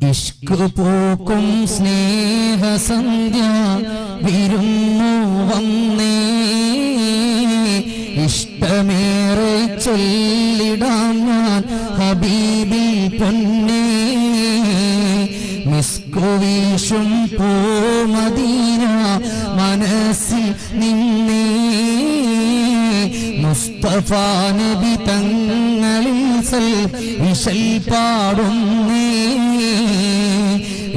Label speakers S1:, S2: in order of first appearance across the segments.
S1: ഇഷ്ക് പൂക്കും സ്നേഹസന്ധ്യ വിരുന്നു വന്നേ ഇഷ്ടമേറെ ചൊല്ലിടാം ഞാൻ ഹബീബിൽ പൊന്നേ മിസ്കു വീശും പൂമദീന മനസ്സിൽ നിന്നേ മുസ്തഫ നബി തങ്ങളിൽ ഇശൽ പാടുന്നേ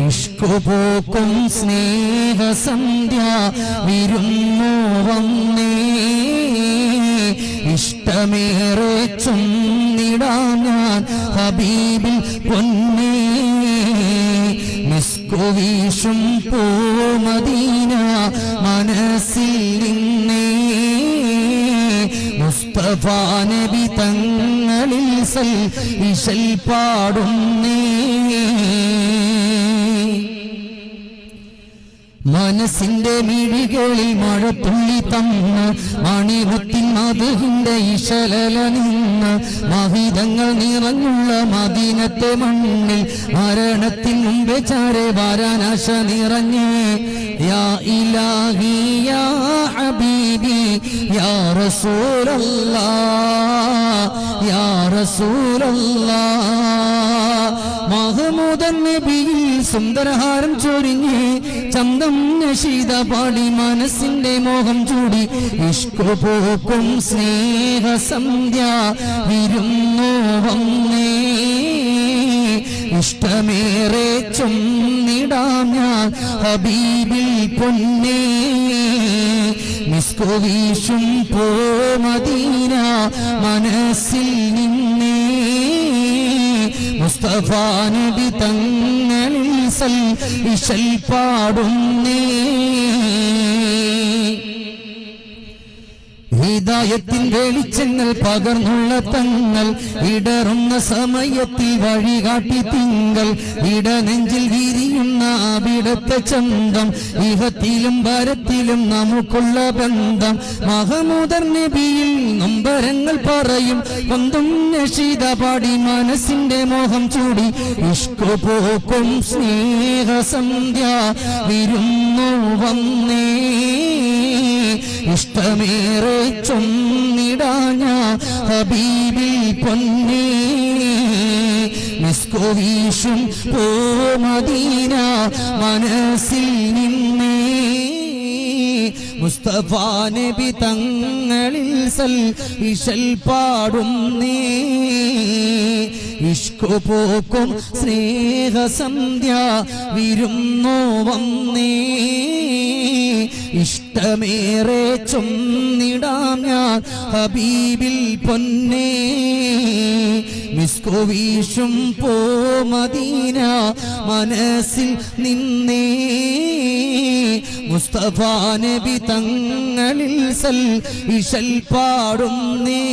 S1: ഇഷ്കു പൂക്കും സ്നേഹസന്ധ്യ വിരുന്നു വന്നേ ഇഷ്ടമേറെ ചൊല്ലിടാം ഞാൻ ഹബീബിൽ പൊന്നേ മിസ്കു വീശും പൂമദീന മനസ്സിൽ നിന്നേ മുസ്തഫ നബി തങ്ങളിൽ ഇശൽ പാടുന്നേ മനസ്സിന്റെ മിഴികളിൽ മഴത്തുള്ളി തന്ന് മണിമുത്തിൻ മധുവിന്റെ ഇശലല നിന്ന് മഹിതങ്ങൾ നിറഞ്ഞുള്ള മദീനത്തെ മണ്ണിൽ മരണത്തിൻ മുമ്പേ ചാരെ വാരാനാശ നിറഞ്ഞേ യാ ഇലാഹി യാ ഹബീബി യാ റസൂലല്ലാഹ് യാ റസൂലല്ലാഹ് മഹമൂദൻ നബിയിൽ സുന്ദരഹാരം ചൊരിഞ്ഞ് ചന്തം നശീദ പാടി മനസ്സിന്റെ മോഹം ചൂടി ഇഷ്കു പൂക്കും സ്നേഹസന്ധ്യ വിരുന്നു വന്നേ ഇഷ്ടമേറെ ചൊല്ലിടാം ഞാൻ ഹബീബിൽ പൊന്നേ മിസ്കു വീശും പൂമദീന മനസ്സിൽ നിന്നേ മുസ്തഫ നബി തങ്ങളിൽ ഇശൽ പാടുന്നേ ഹിദായത്തിൻ വെളിച്ചങ്ങൾ പകർന്നുള്ള തങ്ങൾ ഇടറുന്ന സമയത്തിൽ വഴികാട്ടി തിങ്കൾ ഇടനെഞ്ചിൽ വിരിയുന്ന അവിടത്തെ ചന്തം ഇഹത്തിലും വരത്തിലും നമുക്കുള്ള ബന്ധം മഹമൂദർ നബിയിൽ നൊമ്പരങ്ങൾ പറയും കൊന്തും നശീദ പാടി മനസ്സിന്റെ മോഹം ചൂടി ഇഷ്കു പൂക്കും സ്നേഹസന്ധ്യ വിരുന്നു വന്നേ ഇഷ്ടമേറെ ചൊല്ലിടാം ഹബീബിൽ പൊന്നേ മിസ്കു വീശും പൂമദീന മനസ്സിൽ നിന്നേ മുസ്തഫ നബി തങ്ങളിൽ ഇശൽ പാടുന്നേ ഇഷ്കു പൂക്കും സ്നേഹസന്ധ്യ വിരുന്നു വന്നേ ഇഷ്ടമേറെ ചൊല്ലിടാം ഞാൻ ഹബീബിൽ പൊന്നേ മിസ്കു വീശും പൂമദീന മനസ്സിൽ നിന്നേ മുസ്തഫ നബി തങ്ങളിൽ ഇശൽ പാടുന്നേ